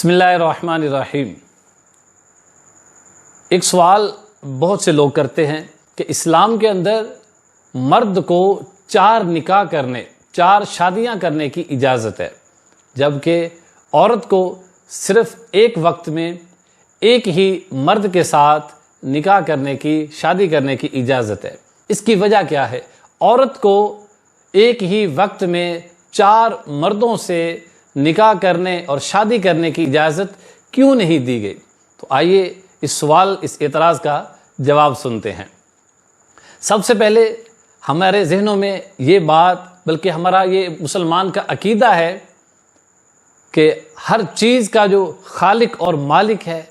بسم اللہ الرحمن الرحیم۔ ایک سوال بہت سے لوگ کرتے ہیں کہ اسلام کے اندر مرد کو 4 نکاح کرنے، 4 شادیاں کرنے کی اجازت ہے، جبکہ عورت کو صرف ایک وقت میں ایک ہی مرد کے ساتھ نکاح کرنے کی، شادی کرنے کی اجازت ہے۔ اس کی وجہ کیا ہے؟ عورت کو ایک ہی وقت میں 4 مردوں سے نکاح کرنے اور شادی کرنے کی اجازت کیوں نہیں دی گئی؟ تو آئیے اس سوال، اس اعتراض کا جواب سنتے ہیں۔ سب سے پہلے ہمارے ذہنوں میں یہ بات، بلکہ ہمارا یہ مسلمان کا عقیدہ ہے کہ ہر چیز کا جو خالق اور مالک ہے،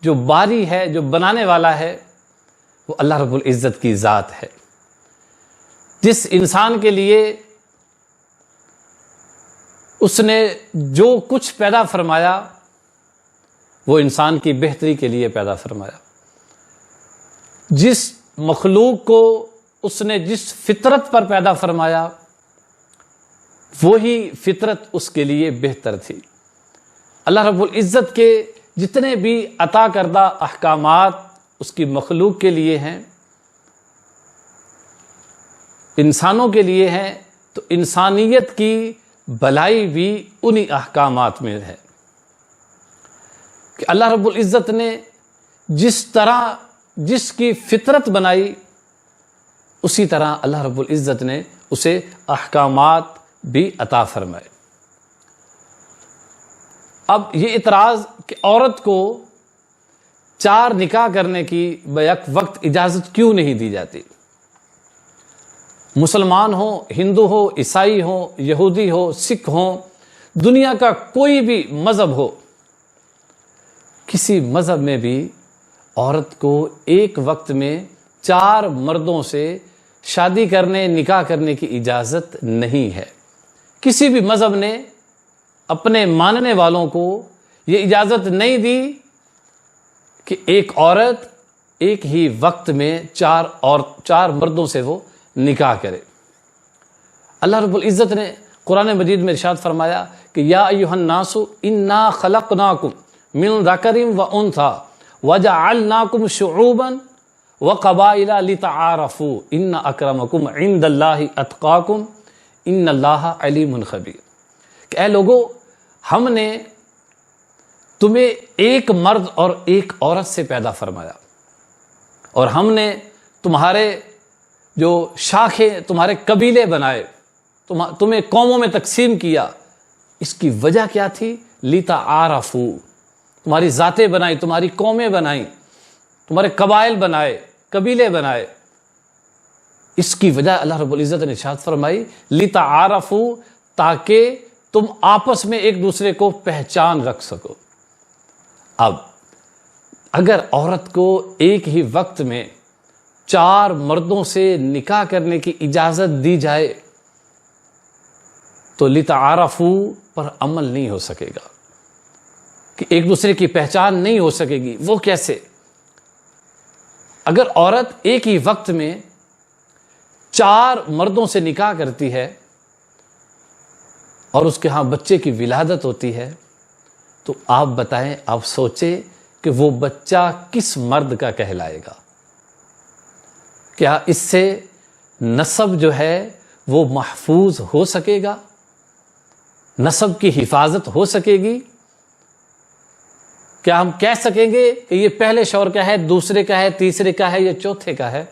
جو باری ہے، جو بنانے والا ہے، وہ اللہ رب العزت کی ذات ہے۔ جس انسان کے لیے اس نے جو کچھ پیدا فرمایا، وہ انسان کی بہتری کے لیے پیدا فرمایا۔ جس مخلوق کو اس نے جس فطرت پر پیدا فرمایا، وہی فطرت اس کے لیے بہتر تھی۔ اللہ رب العزت کے جتنے بھی عطا کردہ احکامات اس کی مخلوق کے لیے ہیں، انسانوں کے لیے ہیں، تو انسانیت کی بھلائی بھی انہی احکامات میں ہے کہ اللہ رب العزت نے جس طرح جس کی فطرت بنائی، اسی طرح اللہ رب العزت نے اسے احکامات بھی عطا فرمائے۔ اب یہ اعتراض کہ عورت کو 4 نکاح کرنے کی بیک وقت اجازت کیوں نہیں دی جاتی؟ مسلمان ہو، ہندو ہو، عیسائی ہو، یہودی ہو، سکھ ہو، دنیا کا کوئی بھی مذہب ہو، کسی مذہب میں بھی عورت کو ایک وقت میں 4 مردوں سے شادی کرنے، نکاح کرنے کی اجازت نہیں ہے۔ کسی بھی مذہب نے اپنے ماننے والوں کو یہ اجازت نہیں دی کہ ایک عورت ایک ہی وقت میں 4 مردوں سے وہ نکاح کرے۔ اللہ رب العزت نے قرآن مجید میں ارشاد فرمایا کہ یا ایھا الناس انا خلقناکم من ذکر و انثی وجعلناکم شعوبا وقبائل لتعارفوا ان اکرمکم عند اللہ اتقاکم ان اللہ علیم خبیر۔ کہ اے لوگو، ہم نے تمہیں ایک مرد اور ایک عورت سے پیدا فرمایا، اور ہم نے تمہارے جو شاخیں، تمہارے قبیلے بنائے، تمہیں قوموں میں تقسیم کیا۔ اس کی وجہ کیا تھی؟ لِتَعَارَفُوا، تمہاری ذاتیں بنائی، تمہاری قومیں بنائیں، تمہارے قبائل بنائے، قبیلے بنائے۔ اس کی وجہ اللہ رب العزت نے ارشاد فرمائی لِتَعَارَفُوا، تاکہ تم آپس میں ایک دوسرے کو پہچان رکھ سکو۔ اب اگر عورت کو ایک ہی وقت میں 4 مردوں سے نکاح کرنے کی اجازت دی جائے تو لِتَعَارَفُوا پر عمل نہیں ہو سکے گا، کہ ایک دوسرے کی پہچان نہیں ہو سکے گی۔ وہ کیسے؟ اگر عورت ایک ہی وقت میں 4 مردوں سے نکاح کرتی ہے اور اس کے ہاں بچے کی ولادت ہوتی ہے، تو آپ بتائیں، آپ سوچیں کہ وہ بچہ کس مرد کا کہلائے گا؟ کیا اس سے نسب جو ہے وہ محفوظ ہو سکے گا؟ نسب کی حفاظت ہو سکے گی؟ کیا ہم کہہ سکیں گے کہ یہ پہلے شوہر کا ہے، دوسرے کا ہے، تیسرے کا ہے یا چوتھے کا ہے؟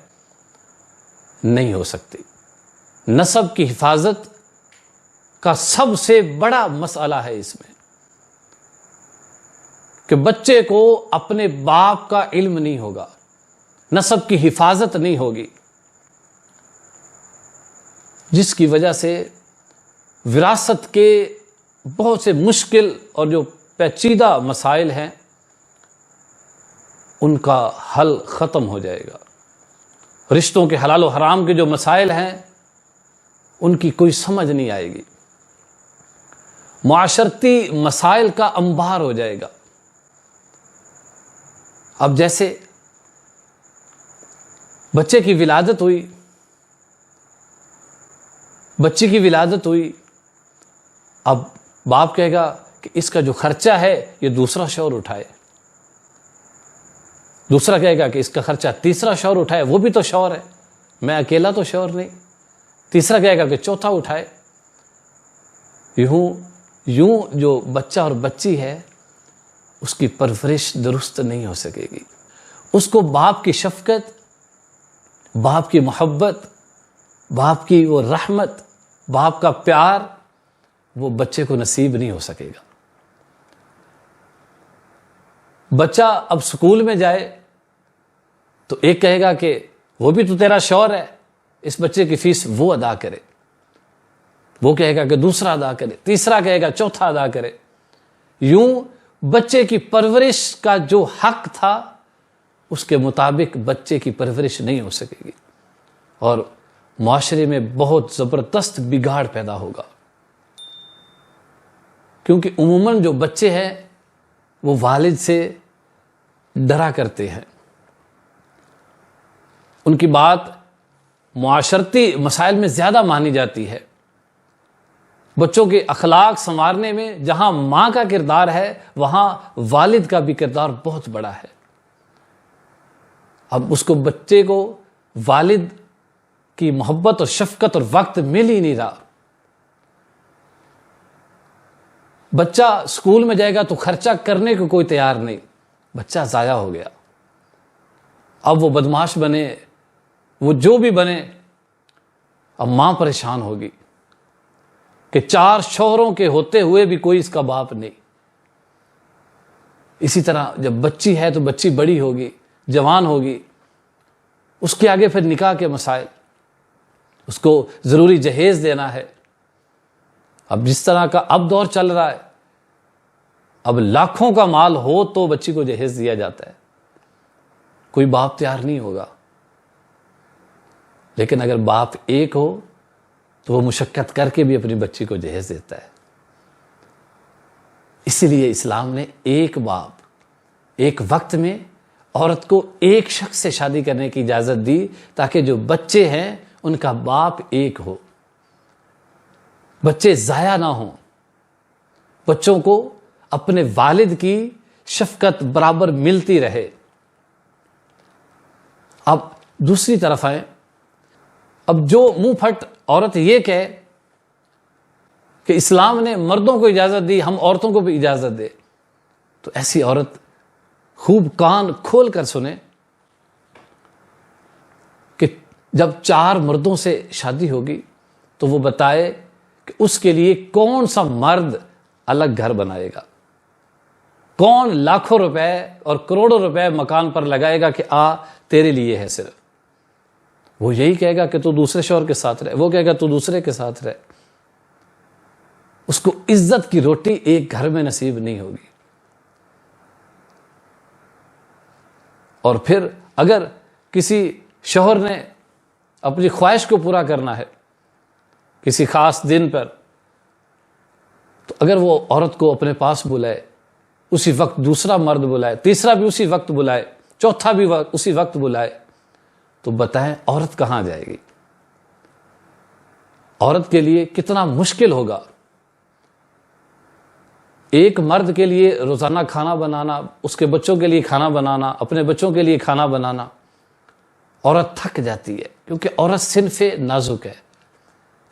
نہیں ہو سکتی۔ نسب کی حفاظت کا سب سے بڑا مسئلہ ہے اس میں کہ بچے کو اپنے باپ کا علم نہیں ہوگا، نسب کی حفاظت نہیں ہوگی، جس کی وجہ سے وراثت کے بہت سے مشکل اور جو پیچیدہ مسائل ہیں ان کا حل ختم ہو جائے گا۔ رشتوں کے حلال و حرام کے جو مسائل ہیں ان کی کوئی سمجھ نہیں آئے گی، معاشرتی مسائل کا انبار ہو جائے گا۔ اب جیسے بچے کی ولادت ہوئی، بچی کی ولادت ہوئی، اب باپ کہے گا کہ اس کا جو خرچہ ہے یہ دوسرا شوہر اٹھائے، دوسرا کہے گا کہ اس کا خرچہ تیسرا شوہر اٹھائے، وہ بھی تو شوہر ہے، میں اکیلا تو شوہر نہیں، تیسرا کہے گا کہ چوتھا اٹھائے۔ یوں جو بچہ اور بچی ہے اس کی پرورش درست نہیں ہو سکے گی، اس کو باپ کی شفقت، باپ کی محبت، باپ کی وہ رحمت، باپ کا پیار وہ بچے کو نصیب نہیں ہو سکے گا۔ بچہ اب سکول میں جائے تو ایک کہے گا کہ وہ بھی تو تیرا شوہر ہے، اس بچے کی فیس وہ ادا کرے، وہ کہے گا کہ دوسرا ادا کرے، تیسرا کہے گا چوتھا ادا کرے۔ یوں بچے کی پرورش کا جو حق تھا اس کے مطابق بچے کی پرورش نہیں ہو سکے گی، اور معاشرے میں بہت زبردست بگاڑ پیدا ہوگا، کیونکہ عموماً جو بچے ہیں وہ والد سے ڈرا کرتے ہیں، ان کی بات معاشرتی مسائل میں زیادہ مانی جاتی ہے۔ بچوں کے اخلاق سنوارنے میں جہاں ماں کا کردار ہے وہاں والد کا بھی کردار بہت بڑا ہے۔ اب اس کو بچے کو والد کی محبت اور شفقت اور وقت مل ہی نہیں رہا۔ بچہ اسکول میں جائے گا تو خرچہ کرنے کو کوئی تیار نہیں، بچہ ضائع ہو گیا۔ اب وہ بدمعاش بنے، وہ جو بھی بنے، اب ماں پریشان ہوگی کہ 4 شوہروں کے ہوتے ہوئے بھی کوئی اس کا باپ نہیں۔ اسی طرح جب بچی ہے تو بچی بڑی ہوگی، جوان ہوگی، اس کے آگے پھر نکاح کے مسائل، اس کو ضروری جہیز دینا ہے۔ اب جس طرح کا اب دور چل رہا ہے، اب لاکھوں کا مال ہو تو بچی کو جہیز دیا جاتا ہے، کوئی باپ تیار نہیں ہوگا۔ لیکن اگر باپ ایک ہو تو وہ مشقت کر کے بھی اپنی بچی کو جہیز دیتا ہے۔ اسی لیے اسلام نے ایک باپ، ایک وقت میں عورت کو ایک شخص سے شادی کرنے کی اجازت دی تاکہ جو بچے ہیں ان کا باپ ایک ہو، بچے ضائع نہ ہوں، بچوں کو اپنے والد کی شفقت برابر ملتی رہے۔ اب دوسری طرف آئیں، اب جو منہ پھٹ عورت یہ کہے کہ اسلام نے مردوں کو اجازت دی، ہم عورتوں کو بھی اجازت دے، تو ایسی عورت خوب کان کھول کر سنے کہ جب 4 مردوں سے شادی ہوگی تو وہ بتائے کہ اس کے لیے کون سا مرد الگ گھر بنائے گا، کون لاکھوں روپے اور کروڑوں روپے مکان پر لگائے گا کہ تیرے لیے ہے صرف۔ وہ یہی کہے گا کہ تو دوسرے شوہر کے ساتھ رہے، وہ کہے گا تو دوسرے کے ساتھ رہے۔ اس کو عزت کی روٹی ایک گھر میں نصیب نہیں ہوگی۔ اور پھر اگر کسی شوہر نے اپنی خواہش کو پورا کرنا ہے کسی خاص دن پر، تو اگر وہ عورت کو اپنے پاس بلائے، اسی وقت دوسرا مرد بلائے، تیسرا بھی اسی وقت بلائے، چوتھا بھی اسی وقت بلائے، تو بتائیں عورت کہاں جائے گی؟ عورت کے لیے کتنا مشکل ہوگا ایک مرد کے لیے روزانہ کھانا بنانا، اس کے بچوں کے لیے کھانا بنانا، اپنے بچوں کے لیے کھانا بنانا۔ عورت تھک جاتی ہے کیونکہ عورت صنف نازک ہے۔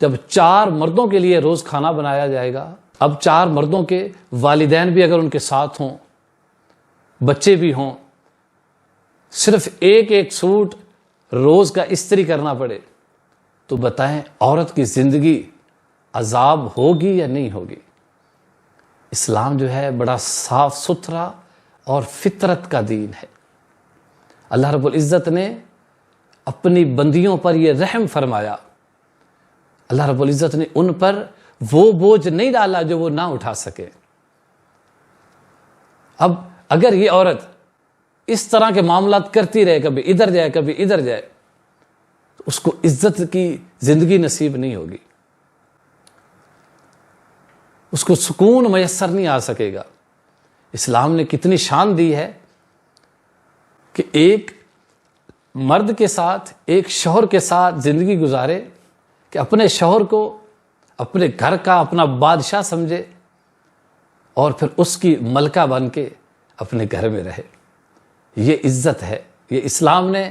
جب 4 مردوں کے لیے روز کھانا بنایا جائے گا، اب 4 مردوں کے والدین بھی اگر ان کے ساتھ ہوں، بچے بھی ہوں، صرف ایک سوٹ روز کا استری کرنا پڑے، تو بتائیں عورت کی زندگی عذاب ہوگی یا نہیں ہوگی؟ اسلام جو ہے بڑا صاف ستھرا اور فطرت کا دین ہے۔ اللہ رب العزت نے اپنی بندیوں پر یہ رحم فرمایا، اللہ رب العزت نے ان پر وہ بوجھ نہیں ڈالا جو وہ نہ اٹھا سکے۔ اب اگر یہ عورت اس طرح کے معاملات کرتی رہے، کبھی ادھر جائے کبھی ادھر جائے، تو اس کو عزت کی زندگی نصیب نہیں ہوگی، اس کو سکون میسر نہیں آ سکے گا۔ اسلام نے کتنی شان دی ہے کہ ایک مرد کے ساتھ، ایک شوہر کے ساتھ زندگی گزارے کہ اپنے شوہر کو اپنے گھر کا اپنا بادشاہ سمجھے، اور پھر اس کی ملکہ بن کے اپنے گھر میں رہے. یہ عزت ہے. یہ اسلام نے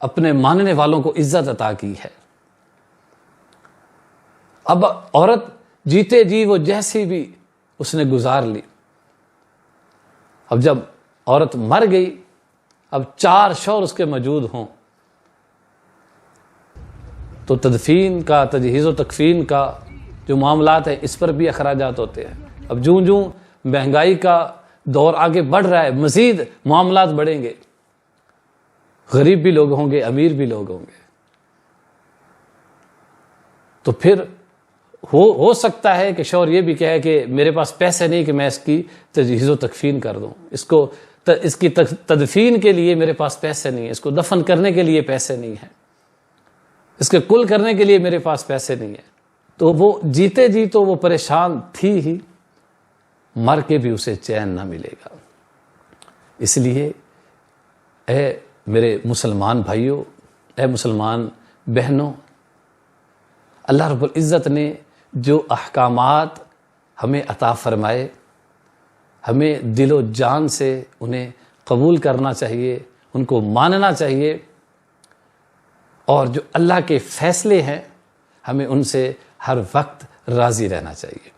اپنے ماننے والوں کو عزت عطا کی ہے. اب عورت جیتے جی وہ جیسی بھی اس نے گزار لی. اب جب عورت مر گئی، اب 4 شوہر اس کے موجود ہوں تو تدفین کا، تجہیز و تکفین کا جو معاملات ہیں اس پر بھی اخراجات ہوتے ہیں. اب جوں جوں مہنگائی کا دور آگے بڑھ رہا ہے، مزید معاملات بڑھیں گے. غریب بھی لوگ ہوں گے، امیر بھی لوگ ہوں گے. تو پھر ہو سکتا ہے کہ شوہر یہ بھی کہے کہ میرے پاس پیسے نہیں کہ میں اس کی تجہیز و تکفین کر دوں، اس کی تدفین کے لیے میرے پاس پیسے نہیں ہیں، اس کو دفن کرنے کے لیے پیسے نہیں ہیں، اس کے کل کرنے کے لیے میرے پاس پیسے نہیں ہیں. تو وہ جیتے جی تو وہ پریشان تھی ہی، مر کے بھی اسے چین نہ ملے گا. اس لیے اے میرے مسلمان بھائیوں، اے مسلمان بہنوں، اللہ رب العزت نے جو احکامات ہمیں عطا فرمائے، ہمیں دل و جان سے انہیں قبول کرنا چاہیے، ان کو ماننا چاہیے، اور جو اللہ کے فیصلے ہیں ہمیں ان سے ہر وقت راضی رہنا چاہیے.